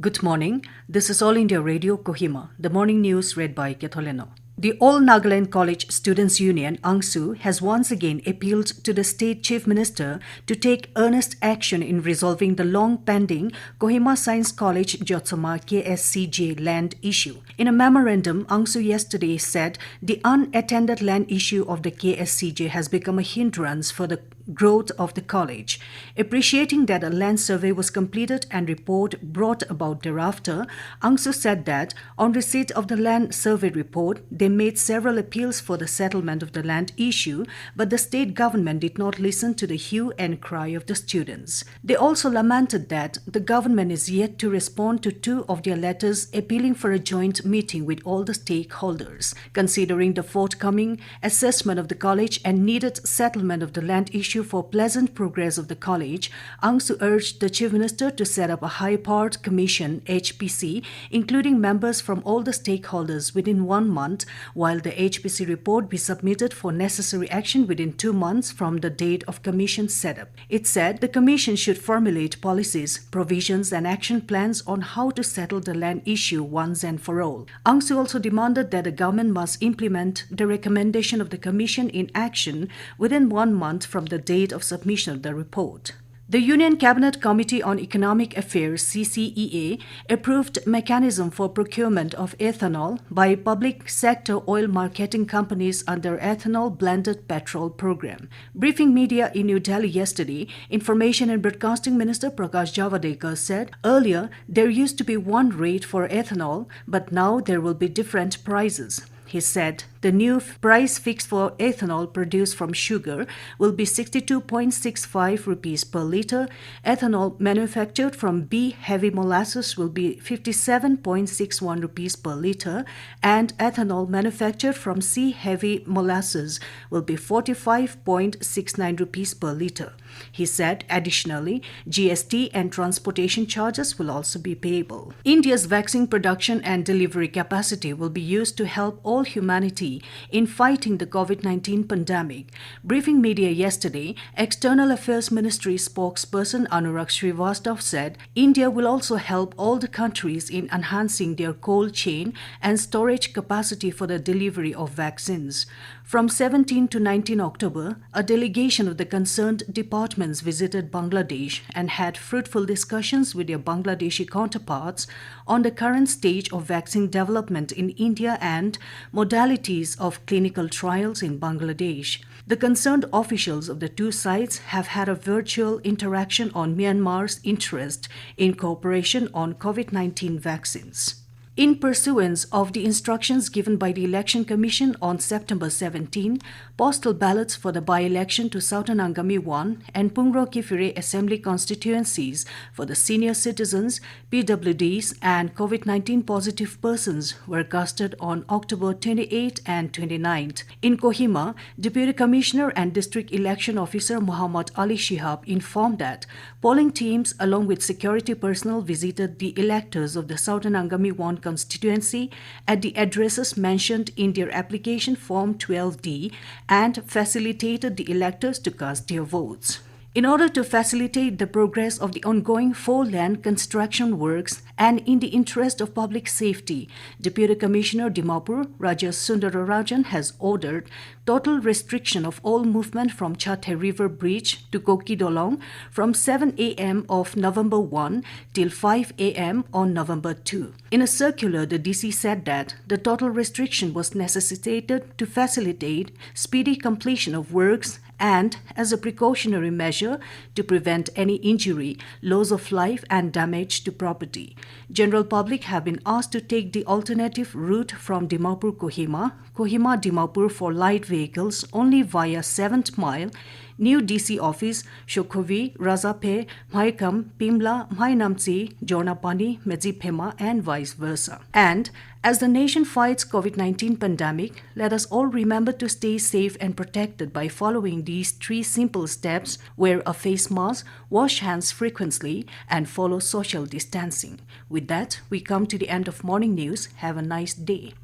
Good morning. This is All India Radio Kohima, the morning news read by Ketoleno. The All Nagaland College Students' Union, ANGSU, has once again appealed to the State Chief Minister to take earnest action in resolving the long-pending Kohima Science College Jotsoma KSCJ land issue. In a memorandum, ANGSU yesterday said the unattended land issue of the KSCJ has become a hindrance for the growth of the college. Appreciating that a land survey was completed and report brought about thereafter, ANGSU said that on receipt of the land survey report, they made several appeals for the settlement of the land issue, but the state government did not listen to the hue and cry of the students. They also lamented that the government is yet to respond to two of their letters appealing for a joint meeting with all the stakeholders. Considering the forthcoming assessment of the college and needed settlement of the land issue for pleasant progress of the college, ANGSU urged the Chief Minister to set up a high-powered commission, HPC, including members from all the stakeholders within 1 month, while the HPC report be submitted for necessary action within 2 months from the date of commission setup. It said the commission should formulate policies, provisions and action plans on how to settle the land issue once and for all. ANGSU also demanded that the government must implement the recommendation of the commission in action within 1 month from the date of submission of the report. The Union Cabinet Committee on Economic Affairs (CCEA) approved mechanism for procurement of ethanol by public sector oil marketing companies under Ethanol Blended Petrol Program. Briefing media in New Delhi yesterday, Information and Broadcasting Minister Prakash Javadekar said earlier there used to be one rate for ethanol, but now there will be different prices. He said the new price fixed for ethanol produced from sugar will be 62.65 rupees per litre, ethanol manufactured from B heavy molasses will be 57.61 rupees per litre, and ethanol manufactured from C heavy molasses will be 45.69 rupees per litre. He said additionally, GST and transportation charges will also be payable. India's vaccine production and delivery capacity will be used to help all humanity in fighting the COVID-19 pandemic. Briefing media yesterday, External Affairs Ministry spokesperson Anurag Srivastava said India will also help all the countries in enhancing their cold chain and storage capacity for the delivery of vaccines. From 17 to 19 October, a delegation of the concerned departments visited Bangladesh and had fruitful discussions with their Bangladeshi counterparts on the current stage of vaccine development in India and modalities of clinical trials in Bangladesh. The concerned officials of the two sides have had a virtual interaction on Myanmar's interest in cooperation on COVID-19 vaccines. In pursuance of the instructions given by the Election Commission on September 17, postal ballots for the by-election to Southern Angami 1 and Pungro Kifire Assembly constituencies for the senior citizens, PWDs and COVID-19 positive persons were casted on October 28 and 29. In Kohima, Deputy Commissioner and District Election Officer Muhammad Ali Shihab informed that polling teams along with security personnel visited the electors of the Southern Angami 1 constituency at the addresses mentioned in their application form 12D and facilitated the electors to cast their votes. In order to facilitate the progress of the ongoing four-lane construction works and in the interest of public safety, Deputy Commissioner Dimapur Raja Sundararajan has ordered total restriction of all movement from Chathe River Bridge to Koki Dolong from 7 a.m. of November 1 till 5 a.m. on November 2. In a circular, the DC said that the total restriction was necessitated to facilitate speedy completion of works and as a precautionary measure to prevent any injury, loss of life and damage to property. General public have been asked to take the alternative route from Dimapur-Kohima, Kohima-Dimapur for light vehicles only via 7th mile, New DC office, Shokhovi, Razape, Maikam, Pimla, Mainamtsi, Jornapani, Medziphema and vice versa. And as the nation fights COVID-19 pandemic, let us all remember to stay safe and protected by following these 3 simple steps: wear a face mask, wash hands frequently, and follow social distancing. With that, we come to the end of morning news. Have a nice day.